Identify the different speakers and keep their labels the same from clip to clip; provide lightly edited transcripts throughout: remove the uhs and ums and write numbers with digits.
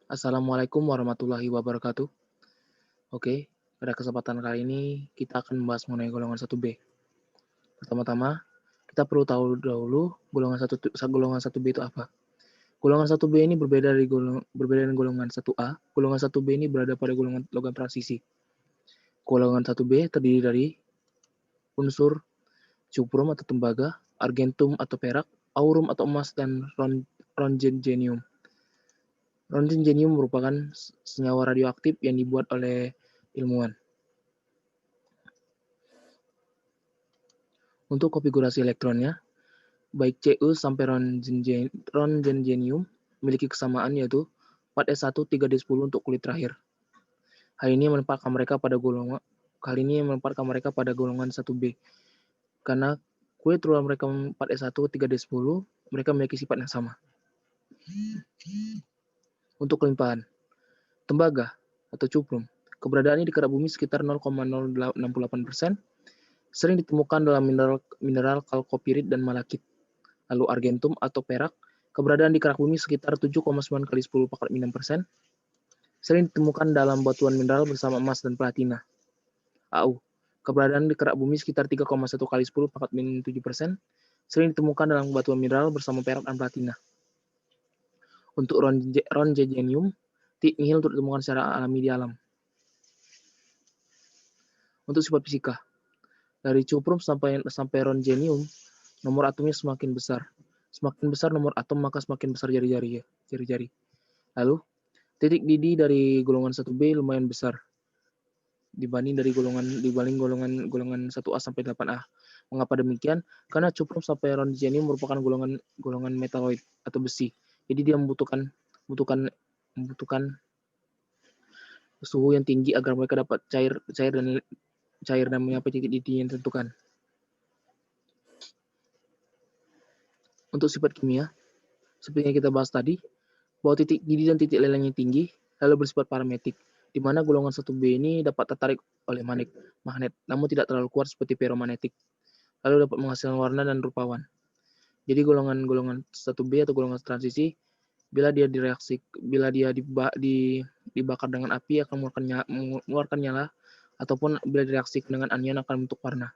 Speaker 1: Assalamualaikum warahmatullahi wabarakatuh. Oke, pada kesempatan kali ini kita akan membahas mengenai golongan 1B. Pertama-tama, kita perlu tahu dahulu golongan 1B itu apa. Golongan 1B ini berbeda dengan golongan 1A. Golongan 1B ini berada pada golongan logam transisi. Golongan 1B terdiri dari unsur cuprum atau tembaga, argentum atau perak, aurum atau emas, dan ronjenium. Ronjenium merupakan senyawa radioaktif yang dibuat oleh ilmuwan. Untuk konfigurasi elektronnya, baik Cu sampai ronjenium memiliki kesamaan, yaitu 4s1 3d10 untuk kulit terakhir. Hal ini menempatkan mereka pada golongan 1B. Karena kulit luar mereka 4s1 3d10, mereka memiliki sifat yang sama. Untuk kelimpahan, tembaga atau cuprum, keberadaannya di kerak bumi sekitar 0,068%, sering ditemukan dalam mineral kalkopirit dan malakit. Lalu argentum atau perak, keberadaan di kerak bumi sekitar 7,9 kali 10 pangkat 6%, sering ditemukan dalam batuan mineral bersama emas dan platina. Au, keberadaan di kerak bumi sekitar 3,1 kali 10 pangkat 7%, sering ditemukan dalam batuan mineral bersama perak dan platina. Untuk ronjenium, nihil untuk ditemukan secara alami di alam. Untuk sifat fisika, dari cuprum sampai ronjenium, nomor atomnya semakin besar. Semakin besar nomor atom, maka semakin besar jari-jari. Lalu, titik didih dari golongan 1B lumayan besar dibanding golongan 1A sampai 8A. Mengapa demikian? Karena cuprum sampai ronjenium merupakan golongan metaloid atau besi. Jadi dia membutuhkan suhu yang tinggi agar mereka dapat cair dan mencapai titik didih yang ditentukan. Untuk sifat kimia, seperti yang kita bahas tadi, bahwa titik didih dan titik lelehnya tinggi, lalu bersifat parametik, di mana golongan 1B ini dapat tertarik oleh magnet, namun tidak terlalu kuat seperti ferromagnetik, lalu dapat menghasilkan warna dan rupawan. Jadi golongan 1B atau golongan transisi, bila dia dibakar dengan api akan mengeluarkan nyala, ataupun bila direaksikan dengan anion akan membentuk warna.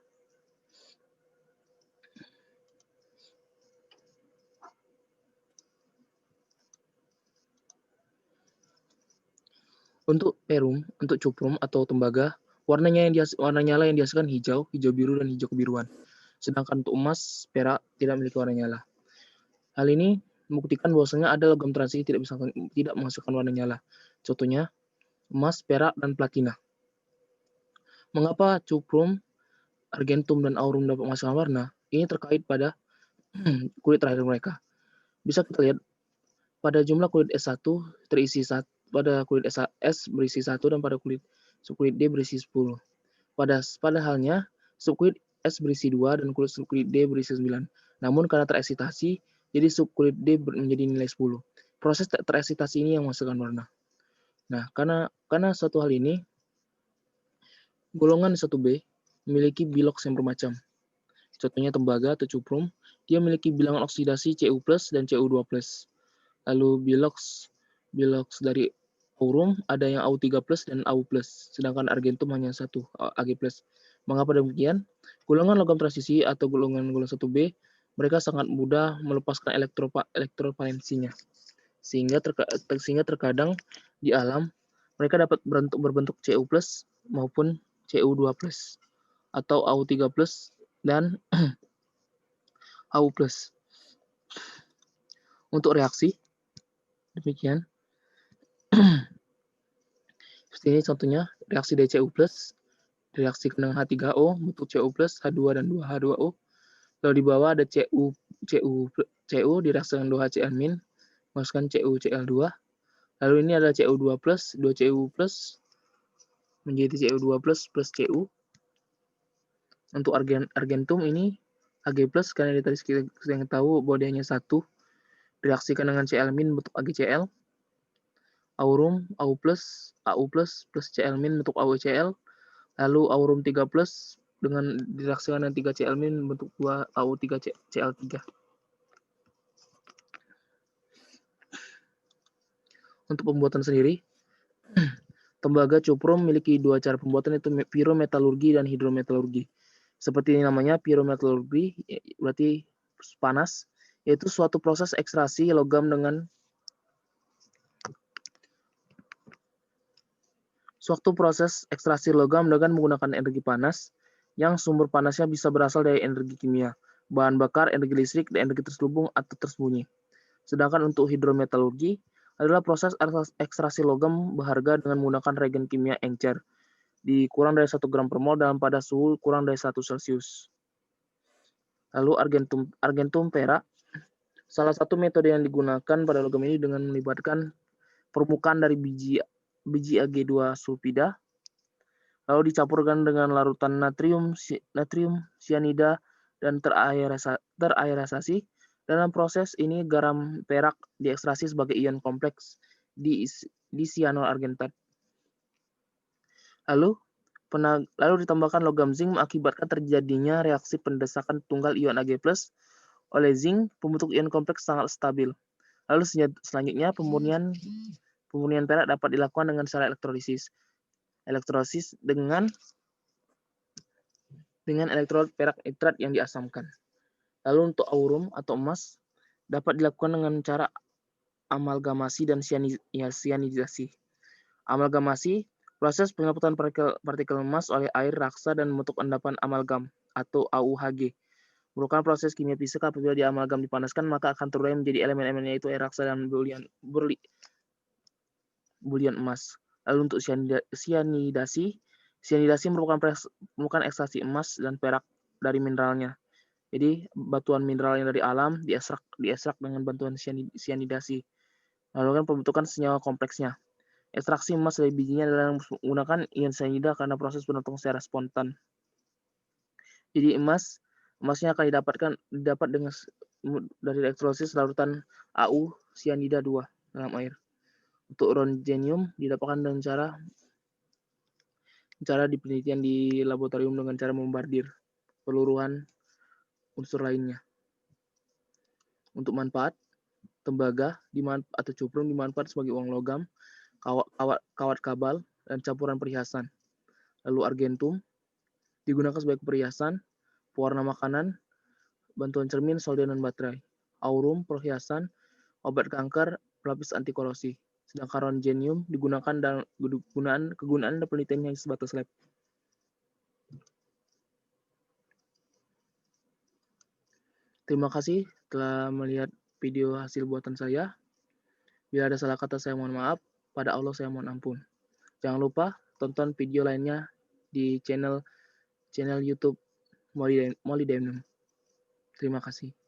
Speaker 1: Untuk cuprum atau tembaga, warna nyala yang dihasilkan hijau, biru, dan hijau kebiruan. Sedangkan untuk emas, perak tidak memiliki warna nyala. Hal ini membuktikan bahwasanya ada logam transisi tidak menghasilkan warna nyala. Contohnya, emas, perak, dan platina. Mengapa cuprum, argentum, dan aurum dapat menghasilkan warna? Ini terkait pada kulit terakhir mereka. Bisa kita lihat pada jumlah kulit S1 terisi pada kulit S berisi 1 dan pada subkulit D berisi 10. Pada halnya subkulit S berisi 2 dan subkulit D berisi 9. Namun karena tereksitasi, jadi subkulit D menjadi nilai 10. Proses tereksitasi ini yang menghasilkan warna. Nah, karena suatu hal ini, golongan 1B memiliki biloks yang bermacam. Contohnya tembaga atau cuprum, dia memiliki bilangan oksidasi Cu+ dan Cu2+. Lalu biloks dari aurum ada yang Au3+ dan Au+, sedangkan argentum hanya satu, Ag+. Mengapa demikian? Golongan logam transisi atau golongan 1B, mereka sangat mudah melepaskan elektrovalensinya. Sehingga terkadang di alam mereka dapat berbentuk Cu+ maupun Cu2+ atau Au3+ dan Au+. Untuk reaksi demikian. Seperti ini contohnya reaksi dari Cu+, direaksikan dengan H3O, bentuk Cu+, H2 dan 2H2O. Lalu di bawah ada Cu direaksikan 2HCl-, menghasilkan CuCl2. Lalu ini ada Cu2+, 2Cu+ menjadi Cu2+ plus Cu. Untuk argentum ini Ag+, karena tadi kita tahu bahwa dia hanya satu, direaksikan dengan Cl- bentuk AgCl. Aurum Au+, Au+ plus Cl- bentuk AuCl. Lalu aurum 3+ dengan direaksikan dengan 3Cl- bentuk 2 Au3Cl3. Untuk pembuatan sendiri, tembaga cuprum memiliki dua cara pembuatan, yaitu pirometalurgi dan hidrometalurgi. Seperti namanya, pirometalurgi berarti panas, yaitu suatu proses ekstraksi logam dengan menggunakan energi panas, yang sumber panasnya bisa berasal dari energi kimia, bahan bakar, energi listrik, dan energi terselubung atau tersembunyi. Sedangkan untuk hidrometalurgi adalah proses ekstraksi logam berharga dengan menggunakan reagen kimia encer, di kurang dari 1 gram per mol dalam pada suhu kurang dari 1 Celcius. Lalu argentum perak. Salah satu metode yang digunakan pada logam ini dengan melibatkan permukaan dari biji Ag2 sulfida, lalu dicampurkan dengan larutan natrium cyanida dan teraerasasi. Dalam proses ini garam perak diekstraksi sebagai ion kompleks di cyanoargentat. Lalu ditambahkan logam zinc mengakibatkan terjadinya reaksi pendesakan tunggal ion Ag+ oleh zinc, pembentuk ion kompleks sangat stabil. Lalu selanjutnya pemurnian perak dapat dilakukan dengan cara elektrolisis dengan elektrod perak nitrat yang diasamkan. Lalu untuk aurum atau emas dapat dilakukan dengan cara amalgamasi dan cyanidasi. Amalgamasi, proses penyelamatan partikel emas oleh air raksa dan membentuk endapan amalgam atau AuHG. Merupakan proses kimia fisika. Apabila amalgam dipanaskan, maka akan terurai menjadi elemen-elemen, yaitu air raksa dan bulian emas. Lalu untuk cyanidasi merupakan ekstraksi emas dan perak dari mineralnya. Jadi batuan mineral yang dari alam diekstrak dengan bantuan cyanidasi. Lalu kan pembentukan senyawa kompleksnya. Ekstraksi emas dari bijinya adalah menggunakan ion cyanida karena proses penutupan secara spontan. Jadi emasnya akan didapat dengan dari elektrolisis larutan Au cyanida 2 dalam air. Untuk rhodium didapatkan dengan cara di penelitian di laboratorium dengan cara membombardir peluruhan unsur lainnya. Untuk manfaat, tembaga atau cuprum dimanfaatkan sebagai uang logam, kawat kabal, dan campuran perhiasan. Lalu argentum digunakan sebagai perhiasan, pewarna makanan, bantuan cermin, solder, dan baterai. Aurum perhiasan, obat kanker, pelapis anti korosi. Sedangkan rhodium digunakan dalam kegunaan dan penelitian yang sebatas lab. Terima kasih telah melihat video hasil buatan saya. Bila ada salah kata, saya mohon maaf. Pada Allah saya mohon ampun. Jangan lupa tonton video lainnya di channel YouTube Molybdenum. Terima kasih.